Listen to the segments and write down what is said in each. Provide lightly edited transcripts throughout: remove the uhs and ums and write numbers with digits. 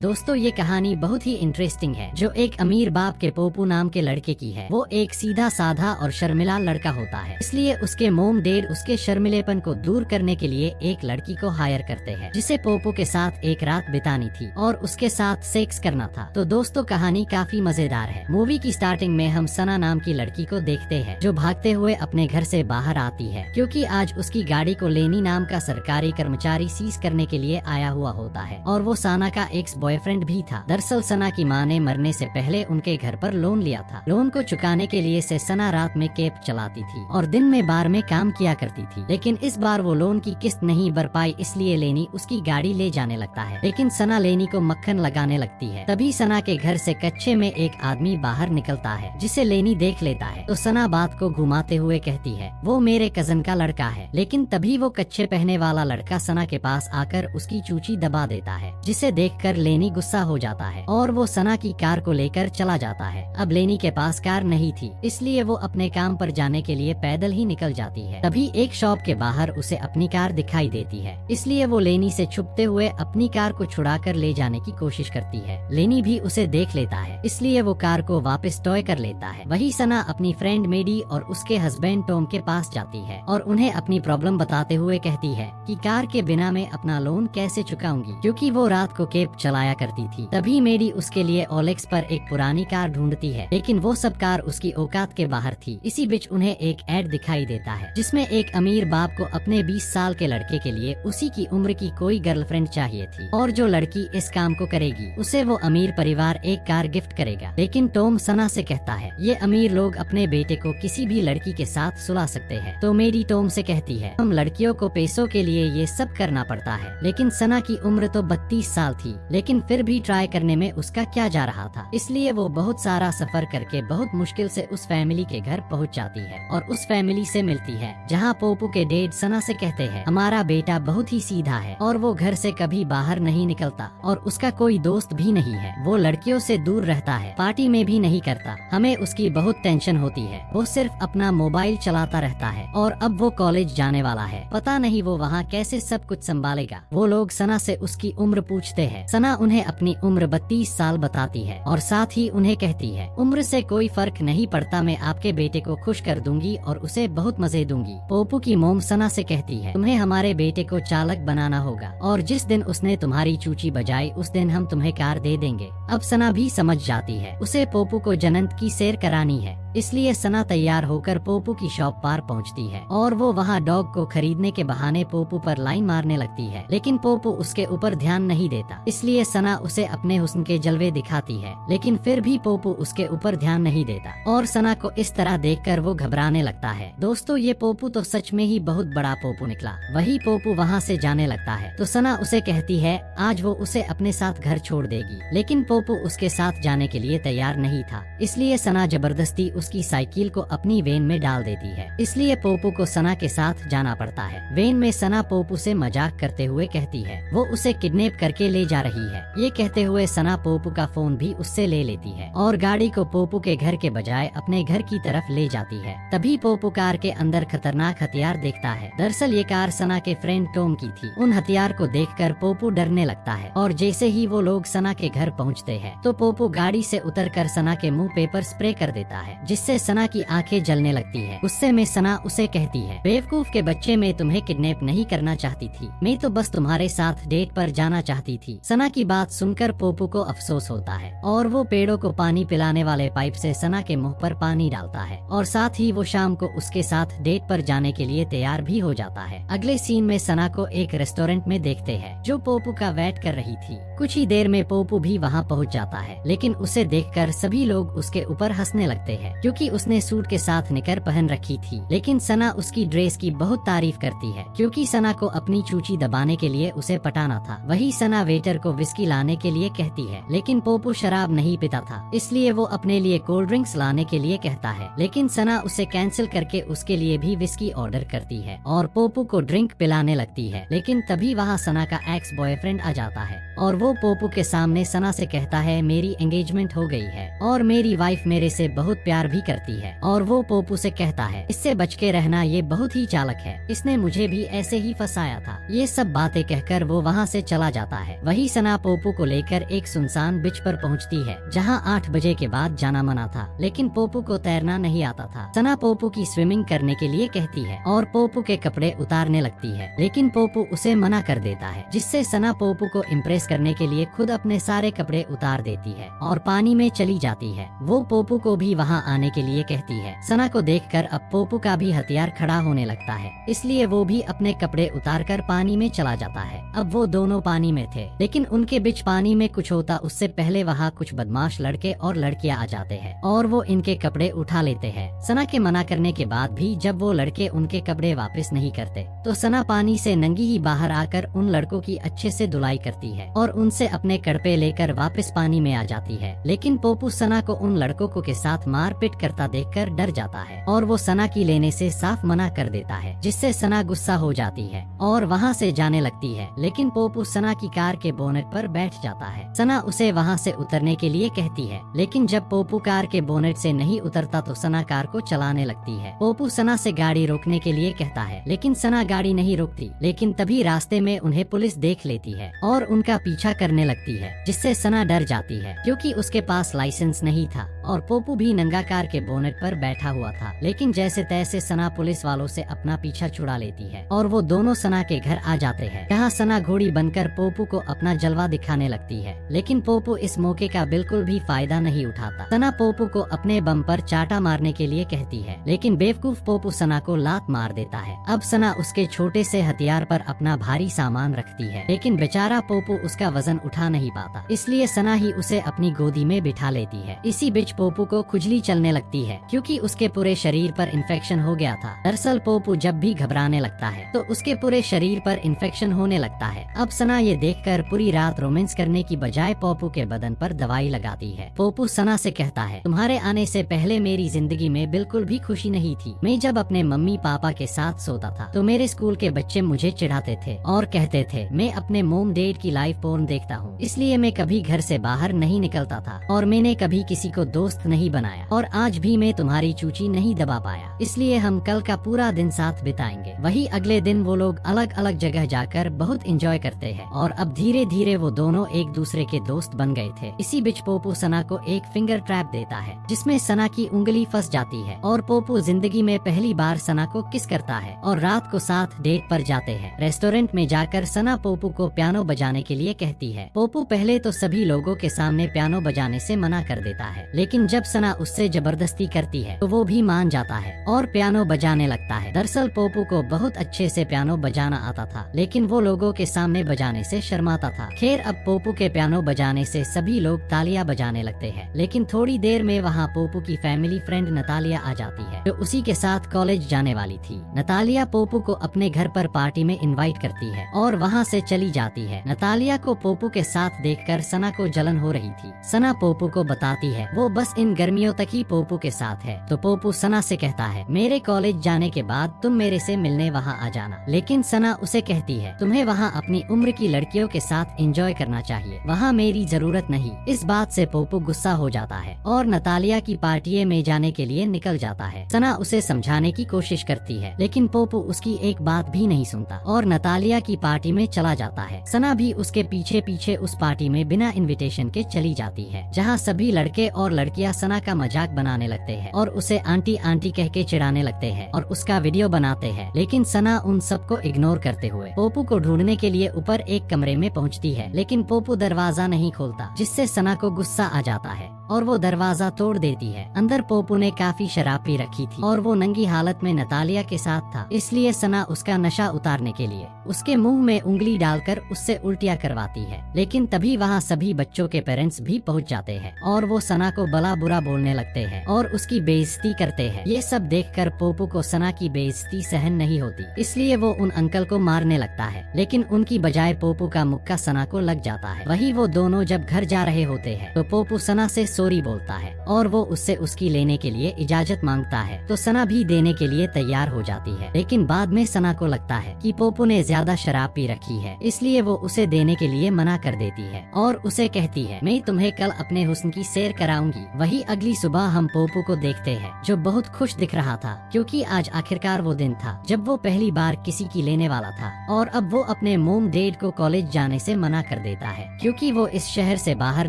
दोस्तों ये कहानी बहुत ही इंटरेस्टिंग है, जो एक अमीर बाप के पोपू नाम के लड़के की है। वो एक सीधा साधा और शर्मिला लड़का होता है, इसलिए उसके मोम डैड उसके शर्मिलेपन को दूर करने के लिए एक लड़की को हायर करते हैं, जिसे पोपू के साथ एक रात बितानी थी और उसके साथ सेक्स करना था। तो दोस्तों कहानी काफी मजेदार है। मूवी की स्टार्टिंग में हम सना नाम की लड़की को देखते हैं, जो भागते हुए अपने घर से बाहर आती है, क्योंकि आज उसकी गाड़ी को लेनी नाम का सरकारी कर्मचारी सीज करने के लिए आया हुआ होता है, और वो सना का एक्स बॉयफ्रेंड भी था। दरअसल सना की माँ ने मरने से पहले उनके घर पर लोन लिया था। लोन को चुकाने के लिए से सना रात में कैब चलाती थी और दिन में बार में काम किया करती थी, लेकिन इस बार वो लोन की किस्त नहीं भर पाई, इसलिए लेनी उसकी गाड़ी ले जाने लगता है। लेकिन सना लेनी को मक्खन लगाने लगती है। तभी सना के घर से कच्चे में एक आदमी बाहर निकलता है, जिसे लेनी देख लेता है। तो सना बात को घुमाते हुए कहती है, वो मेरे कजन का लड़का है। लेकिन तभी वो कच्चे पहने वाला लड़का सना के पास आकर उसकी चूची दबा देता है, जिसे देखकर लेनी गुस्सा हो जाता है और वो सना की कार को लेकर चला जाता है। अब लेनी के पास कार नहीं थी, इसलिए वो अपने काम पर जाने के लिए पैदल ही निकल जाती है। तभी एक शॉप के बाहर उसे अपनी कार दिखाई देती है, इसलिए वो लेनी से छुपते हुए अपनी कार को छुड़ाकर ले जाने की कोशिश करती है। लेनी भी उसे देख लेता है, इसलिए वो कार को वापस टॉय कर लेता है। वही सना अपनी फ्रेंड मेडी और उसके हस्बैंड टॉम के पास जाती है और उन्हें अपनी प्रॉब्लम बताते हुए कहती है कि कार के बिना मैं अपना लोन कैसे चुकाऊंगी, क्योंकि वो रात को कैब चलाया करती थी। तभी मेडी उसके लिए ओलेक्स पर एक पुरानी कार ढूंढती है, लेकिन वो सब कार उसकी औकात के बाहर थी। इसी बीच उन्हें एक एड दिखाई देता है, जिसमें एक अमीर बाप को अपने 20 साल के लड़के के लिए उसी की उम्र की कोई गर्लफ्रेंड चाहिए थी, और जो लड़की इस काम को करेगी उसे वो अमीर परिवार एक कार गिफ्ट करेगा। लेकिन टॉम सना से कहता है, ये अमीर लोग अपने बेटे को किसी भी लड़की के साथ सुला सकते हैं। तो मेरी टॉम से कहती है, हम लड़कियों को पैसों के लिए ये सब करना पड़ता है। लेकिन सना की उम्र तो 32 साल थी, लेकिन फिर भी ट्राई करने में उसका क्या जा रहा था, इसलिए वो बहुत सारा सफर करके बहुत मुश्किल से उस फैमिली के घर पहुंच जाती है और उस फैमिली से मिलती है, जहां पोपू के डैड सना से कहते हैं, हमारा बेटा बहुत ही सीधा है और वो घर से कभी बाहर नहीं निकलता और उसका कोई दोस्त भी नहीं है। वो लड़कियों से दूर रहता है, पार्टी में भी नहीं करता। हमें उसकी बहुत टेंशन होती है। वो सिर्फ अपना मोबाइल चलाता रहता है और अब वो कॉलेज जाने वाला है। पता नहीं वो वहाँ कैसे सब कुछ संभालेगा। वो लोग सना से उसकी उम्र पूछते हैं। सना उन्हें अपनी उम्र 32 साल बताती है और साथ ही उन्हें कहती है, उम्र से कोई फर्क नहीं पड़ता, मैं आपके बेटे को खुश कर दूंगी और उसे बहुत मजे दूंगी। पोपू की मोम सना से कहती है, तुम्हें हमारे बेटे को चालक बनाना होगा और जिस दिन उसने तुम्हारी चूची बजाई उस दिन हम तुम्हें कार दे देंगे। अब सना भी समझ जाती है, उसे पोपू को जन्नत की सैर करानी है, इसलिए सना तैयार होकर पोपू की शॉप पर पहुंचती है और वो वहाँ डॉग को खरीदने के बहाने पोपू पर लाइन मारने लगती है। लेकिन पोपू उसके ऊपर ध्यान नहीं देता, इसलिए सना उसे अपने हुस्न के जलवे दिखाती है, लेकिन फिर भी पोपू उसके ऊपर ध्यान नहीं देता और सना को इस तरह देखकर वो घबराने लगता है। दोस्तों ये पोपू तो सच में ही बहुत बड़ा पोपू निकला। वही पोपू वहाँ से जाने लगता है तो सना उसे कहती है आज वो उसे अपने साथ घर छोड़ देगी, लेकिन पोपू उसके साथ जाने के लिए तैयार नहीं था, इसलिए सना जबरदस्ती उसकी साइकिल को अपनी वैन में डाल देती है। इसलिए पोपू को सना के साथ जाना पड़ता है। वैन में सना पोपू से मजाक करते हुए कहती है वो उसे किडनैप करके ले जा रही है। ये कहते हुए सना पोपू का फोन भी उससे ले लेती है और गाड़ी को पोपू के घर के बजाय अपने घर की तरफ ले जाती है। तभी पोपू कार के अंदर खतरनाक हथियार देखता है। दरअसल ये कार सना के फ्रेंड टॉम की थी। उन हथियार को देखकर पोपू डरने लगता है और जैसे ही वो लोग सना के घर पहुंचते हैं तो पोपू गाड़ी से उतरकर सना के मुंह पेपर स्प्रे कर देता है, जिससे सना की आंखें जलने लगती है। गुस्से में सना उसे कहती है, बेवकूफ के बच्चे, मैं तुम्हें किडनैप नहीं करना चाहती थी, मैं तो बस तुम्हारे साथ डेट पर जाना चाहती थी। सना की बात सुनकर पोपू को अफसोस होता है और वो पेड़ों को पानी पिलाने वाले पाइप से सना के मुंह पर पानी डालता है और साथ ही वो शाम को उसके साथ डेट पर जाने के लिए तैयार भी हो जाता है। अगले सीन में सना को एक रेस्टोरेंट में देखते हैं, जो पोपू का वेट कर रही थी। कुछ ही देर में पोपू भी वहाँ पहुँच जाता है, लेकिन उसे देखकर सभी लोग उसके ऊपर हंसने लगते हैं, क्योंकि उसने सूट के साथ निकर पहन रखी थी। लेकिन सना उसकी ड्रेस की बहुत तारीफ करती है, क्योंकि सना को अपनी चूची दबाने के लिए उसे पटाना था। वही सना वेटर को विस्की लाने के लिए कहती है, लेकिन पोपू शराब नहीं पीता था, इसलिए वो अपने लिए कोल्ड ड्रिंक्स लाने के लिए कहता है। लेकिन सना उसे कैंसिल करके उसके लिए भी विस्की ऑर्डर करती है और पोपू को ड्रिंक पिलाने लगती है। लेकिन तभी वहाँ सना का एक्स बॉयफ्रेंड आ जाता है और वो पोपू के सामने सना से कहता है, मेरी एंगेजमेंट हो गई है और मेरी वाइफ मेरे से बहुत प्यार भी करती है और वो पोपू से कहता है इससे बच के रहना, ये बहुत ही चालाक है, इसने मुझे भी ऐसे ही फंसाया था। ये सब बातें कहकर वो वहाँ से चला जाता है। वही सना पोपू को लेकर एक सुनसान बीच पर पहुँचती है जहाँ 8 बजे के बाद जाना मना था, लेकिन पोपू को तैरना नहीं आता था। सना पोपू की स्विमिंग करने के लिए कहती है और पोपू के कपड़े उतारने लगती है, लेकिन पोपू उसे मना कर देता है, जिससे सना पोपू को इम्प्रेस करने के लिए खुद अपने सारे कपड़े उतार देती है और पानी में चली जाती है। वो पोपू को भी वहाँ आने के लिए कहती है। सना को देखकर अब पोपू का भी हथियार खड़ा होने लगता है, इसलिए वो भी अपने कपड़े उतारकर पानी में चला जाता है। अब वो दोनों पानी में थे, लेकिन उनके बीच पानी में कुछ होता उससे पहले वहाँ कुछ बदमाश लड़के और लड़कियाँ आ जाते हैं और वो इनके कपड़े उठा लेते हैं। सना के मना करने के बाद भी जब वो लड़के उनके कपड़े वापस नहीं करते तो सना पानी से नंगी ही बाहर आकर उन लड़कों की अच्छे से धुलाई करती है और उनसे अपने कड़पे लेकर वापस पानी में आ जाती है। लेकिन पोपू सना को उन लड़कों को के साथ मारपीट करता देखकर डर जाता है और वो सना की लेने से साफ मना कर देता है, जिससे सना गुस्सा हो जाती है और वहाँ से जाने लगती है। लेकिन पोपू सना की कार के बोनेट पर बैठ जाता है। सना उसे वहाँ से उतरने के लिए कहती है, लेकिन जब पोपू कार के बोनेट से नहीं उतरता तो सना कार को चलाने लगती है। पोपू सना से गाड़ी रोकने के लिए कहता है, लेकिन सना गाड़ी नहीं रोकती। लेकिन तभी रास्ते में उन्हें पुलिस देख लेती है और उनका पीछा करने लगती है, जिससे सना डर जाती है क्योंकि उसके पास लाइसेंस नहीं था और पोपू भी नंगा कार के बोनेट पर बैठा हुआ था। लेकिन जैसे तैसे सना पुलिस वालों से अपना पीछा छुड़ा लेती है और वो दोनों सना के घर आ जाते हैं, जहाँ सना घोड़ी बनकर पोपू को अपना जलवा दिखाने लगती है। लेकिन पोपू इस मौके का बिल्कुल भी फायदा नहीं उठाता। सना पोपू को अपने बम पर चाटा मारने के लिए कहती है, लेकिन बेवकूफ पोपू सना को लात मार देता है। अब सना उसके छोटे से हथियार पर अपना भारी सामान रखती है, लेकिन बेचारा पोपू उसका वजन उठा नहीं पाता, इसलिए सना ही उसे अपनी गोदी में बिठा लेती है। इसी बीच पोपू को खुजली चलने लगती है क्योंकि उसके पूरे शरीर पर इन्फेक्शन हो गया था। दरअसल पोपू जब भी घबराने लगता है तो उसके पूरे शरीर पर इन्फेक्शन होने लगता है। अब सना ये देखकर पूरी रात रोमांस करने की बजाय पोपू के बदन पर दवाई लगाती है। पोपू सना से कहता है, तुम्हारे आने से पहले मेरी जिंदगी में बिल्कुल भी खुशी नहीं थी। मैं जब अपने मम्मी पापा के साथ सोता था तो मेरे स्कूल के बच्चे मुझे चिढ़ाते थे और कहते थे मैं अपने मोम डैड की लाइव पोर्न देखता हूँ, इसलिए मैं कभी घर से बाहर नहीं निकलता था और मैंने कभी किसी को दोस्त नहीं बनाया और आज भी मैं तुम्हारी चूची नहीं दबा पाया, इसलिए हम कल का पूरा दिन साथ बिताएंगे। वही अगले दिन वो लोग अलग अलग जगह जाकर बहुत एंजॉय करते हैं और अब धीरे धीरे वो दोनों एक दूसरे के दोस्त बन गए थे। इसी बीच पोपू सना को एक फिंगर ट्रैप देता है जिसमें सना की उंगली फंस जाती है और पोपू जिंदगी में पहली बार सना को किस करता है और रात को साथ डेट पर जाते हैं। रेस्टोरेंट में जाकर सना पोपू को पियानो बजाने के लिए कहती है। पोपू पहले तो सभी लोगों के सामने पियानो बजाने से मना कर देता है, लेकिन जब सना उससे जबरदस्ती करती है तो वो भी मान जाता है और पियानो बजाने लगता है। दरअसल पोपू को बहुत अच्छे से पियानो बजाना आता था, लेकिन वो लोगों के सामने बजाने से शर्माता था। खैर अब पोपू के पियानो बजाने से सभी लोग तालियां बजाने लगते हैं, लेकिन थोड़ी देर में वहाँ पोपू की फैमिली फ्रेंड नतालिया आ जाती है जो उसी के साथ कॉलेज जाने वाली थी। नतालिया पोपू को अपने घर पर पार्टी में इनवाइट करती है और वहाँ से चली जाती है। नतालिया को पोपू के साथ देखकर सना को जलन हो रही थी। सना पोपू को बताती है वो बस इन गर्मियों तक ही पोपू के साथ है। तो पोपू सना से कहता है, मेरे कॉलेज जाने के बाद तुम मेरे से मिलने वहाँ आ जाना। लेकिन सना उसे कहती है, तुम्हें वहाँ अपनी उम्र की लड़कियों के साथ एंजॉय करना चाहिए, वहाँ मेरी जरूरत नहीं। इस बात से पोपू गुस्सा हो जाता है और नतालिया की पार्टी में जाने के लिए निकल जाता है। सना उसे समझाने की कोशिश करती है, लेकिन पोपू उसकी एक बात भी नहीं सुनता और नतालिया की पार्टी में चला जाता है। सना भी उसके पीछे पीछे उस पार्टी में बिना इनविटेशन के चली जाती है, जहाँ सभी लड़के और लड़कियाँ सना का मजाक बनाने लगते हैं और उसे आंटी आंटी कह के चिढ़ाने लगते हैं और उसका वीडियो बनाते हैं। लेकिन सना उन सबको इग्नोर करते हुए पोपू को ढूंढने के लिए ऊपर एक कमरे में पहुंचती है, लेकिन पोपू दरवाजा नहीं खोलता, जिससे सना को गुस्सा आ जाता है और वो दरवाजा तोड़ देती है। अंदर पोपू ने काफी शराब पी रखी थी और वो नंगी हालत में नतालिया के साथ था, इसलिए सना उसका नशा उतारने के लिए उसके मुंह में उंगली डालकर उससे उल्टियाँ करवाती है। लेकिन तभी वहाँ सभी बच्चों के पेरेंट्स भी पहुँच जाते हैं और वो सना को भला बुरा बोलने लगते हैं और उसकी बेइज्जती करते हैं। ये सब देखकर पोपू को सना की बेइज्जती सहन नहीं होती, इसलिए वो उन अंकल को मारने लगता है, लेकिन उनकी बजाय पोपू का मुक्का सना को लग जाता है। वही वो दोनों जब घर जा रहे होते हैं तो पोपू सना से सॉरी बोलता है और वो उससे उसकी लेने के लिए इजाजत मांगता है तो सना भी देने के लिए तैयार हो जाती है। लेकिन बाद में सना को लगता है कि पोपू ने ज्यादा शराब पी रखी है, इसलिए वो उसे देने के लिए मना कर देती है और उसे कहती है मैं तुम्हें कल अपने हुस्न की सैर कराऊंगी। वही अगली सुबह हम पोपू को देखते हैं जो बहुत खुश दिख रहा था क्योंकि आज आखिरकार वो दिन था जब वो पहली बार किसी की लेने वाला था और अब वो अपने मोम डैड को कॉलेज जाने से मना कर देता है क्योंकि वो इस शहर से बाहर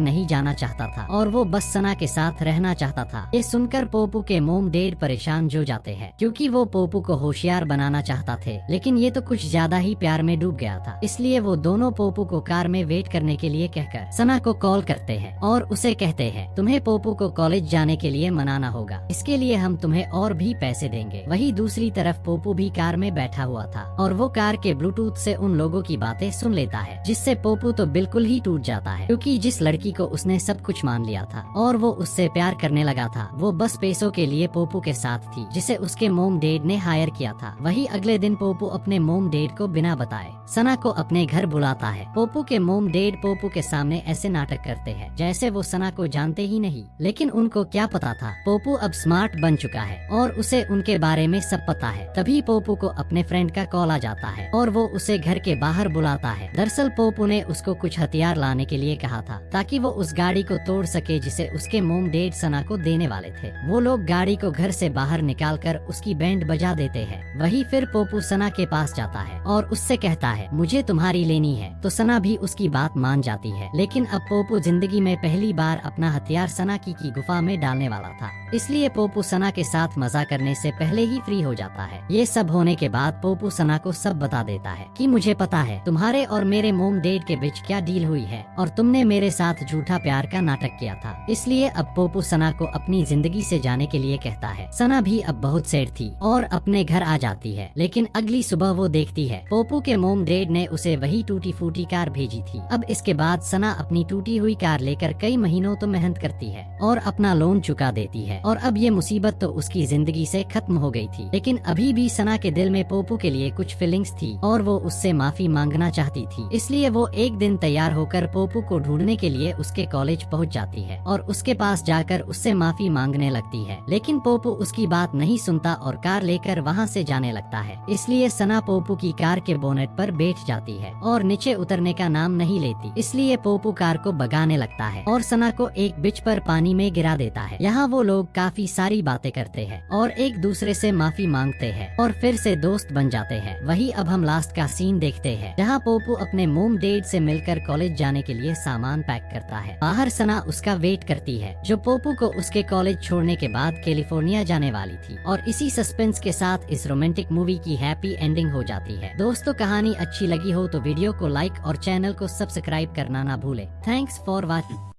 नहीं जाना चाहता था और वो बस सना के साथ रहना चाहता था। ये सुनकर पोपू के मोम डैड परेशान हो जाते हैं क्योंकि वो पोपू को होशियार बनाना चाहता थे, लेकिन ये तो कुछ ज्यादा ही प्यार में डूब गया था। इसलिए वो दोनों पोपू को कार में वेट करने के लिए कहकर सना को कॉल करते हैं और उसे कहते हैं तुम्हें पोपू को कॉलेज जाने के लिए मनाना होगा, इसके लिए हम तुम्हें और भी पैसे देंगे। वही दूसरी तरफ पोपू भी कार में बैठा हुआ था और वो कार के ब्लूटूथ से उन लोगों की बातें सुन लेता है जिससे पोपू तो बिल्कुल ही टूट जाता है क्योंकि जिस लड़की को उसने सब कुछ मान लिया था और वो उससे प्यार करने लगा था वो बस पैसों के लिए पोपू के साथ थी जिसे उसके मोम डैड ने हायर किया था। वही अगले दिन पोपू अपने मोम डैड को बिना बताए सना को अपने घर बुलाता है। पोपू के मोम डैड पोपू के सामने ऐसे नाटक करते हैं जैसे वो सना को जानते ही नहीं, लेकिन उनको क्या पता था पोपू अब स्मार्ट बन चुका है और उसे उनके बारे में सब पता है। तभी पोपू को अपने फ्रेंड का कॉल आ जाता है और वो उसे घर के बाहर बुलाता है। दरअसल पोपू ने उसको कुछ हथियार लाने के लिए कहा था ताकि वो उस गाड़ी को तोड़ सके जिसे उसके मोम डैड सना को देने वाले थे। वो लोग गाड़ी को घर से बाहर निकालकर उसकी बैंड बजा देते हैं। वही फिर पोपू सना के पास जाता है और उससे कहता है मुझे तुम्हारी लेनी है, तो सना भी उसकी बात मान जाती है। लेकिन अब पोपू जिंदगी में पहली बार अपना हथियार सना की गुफा में डालने वाला था, इसलिए पोपू सना के साथ मजा करने से पहले ही फ्री हो जाता है। ये सब होने के बाद पोपू सना को सब बता देता है कि मुझे पता है तुम्हारे और मेरे मोम डैड के बीच क्या डील हुई है और तुमने मेरे साथ झूठा प्यार का नाटक किया था। इसलिए अब पोपू सना को अपनी जिंदगी से जाने के लिए कहता है। सना भी अब बहुत सैड थी और अपने घर आ जाती है, लेकिन अगली सुबह वो देखती है पोपू के मोम डैड ने उसे वही टूटी फूटी कार भेजी थी। अब इसके बाद सना अपनी टूटी हुई कार लेकर कई महीनों तो मेहनत करती है और अपना लोन चुका देती है और अब ये मुसीबत तो उसकी जिंदगी से खत्म हो गई थी। लेकिन अभी भी सना के दिल में पोपू के लिए कुछ फीलिंग्स थी और वो उससे माफी मांगना चाहती थी। इसलिए वो एक दिन तैयार होकर पोपू को ढूंढने के लिए उसके कॉलेज पहुंच जाती है और उसके पास जाकर उससे माफी मांगने लगती है। लेकिन पोपू उसकी बात नहीं सुनता और कार लेकर वहाँ से जाने लगता है। इसलिए सना पोपू की कार के बोनेट पर बैठ जाती है और नीचे उतरने का नाम नहीं लेती। इसलिए पोपू कार को भगाने लगता है और सना को एक बिच पर पानी में गिरा देता है। यहाँ वो लोग काफी सारी बातें करते हैं और एक दूसरे से माफी मांगते हैं और फिर से दोस्त बन जाते हैं। वही अब हम लास्ट का सीन देखते हैं जहाँ पोपू अपने मोम डैड से मिलकर कॉलेज जाने के लिए सामान पैक करता है। बाहर सना उसका वेट करती है जो पोपू को उसके कॉलेज छोड़ने के बाद कैलिफोर्निया जाने वाली थी और इसी सस्पेंस के साथ इस रोमांटिक मूवी की हैप्पी एंडिंग हो जाती है। दोस्तों कहानी अच्छी लगी हो तो वीडियो को लाइक और चैनल को सब्सक्राइब करना ना भूले। Thanks for watching.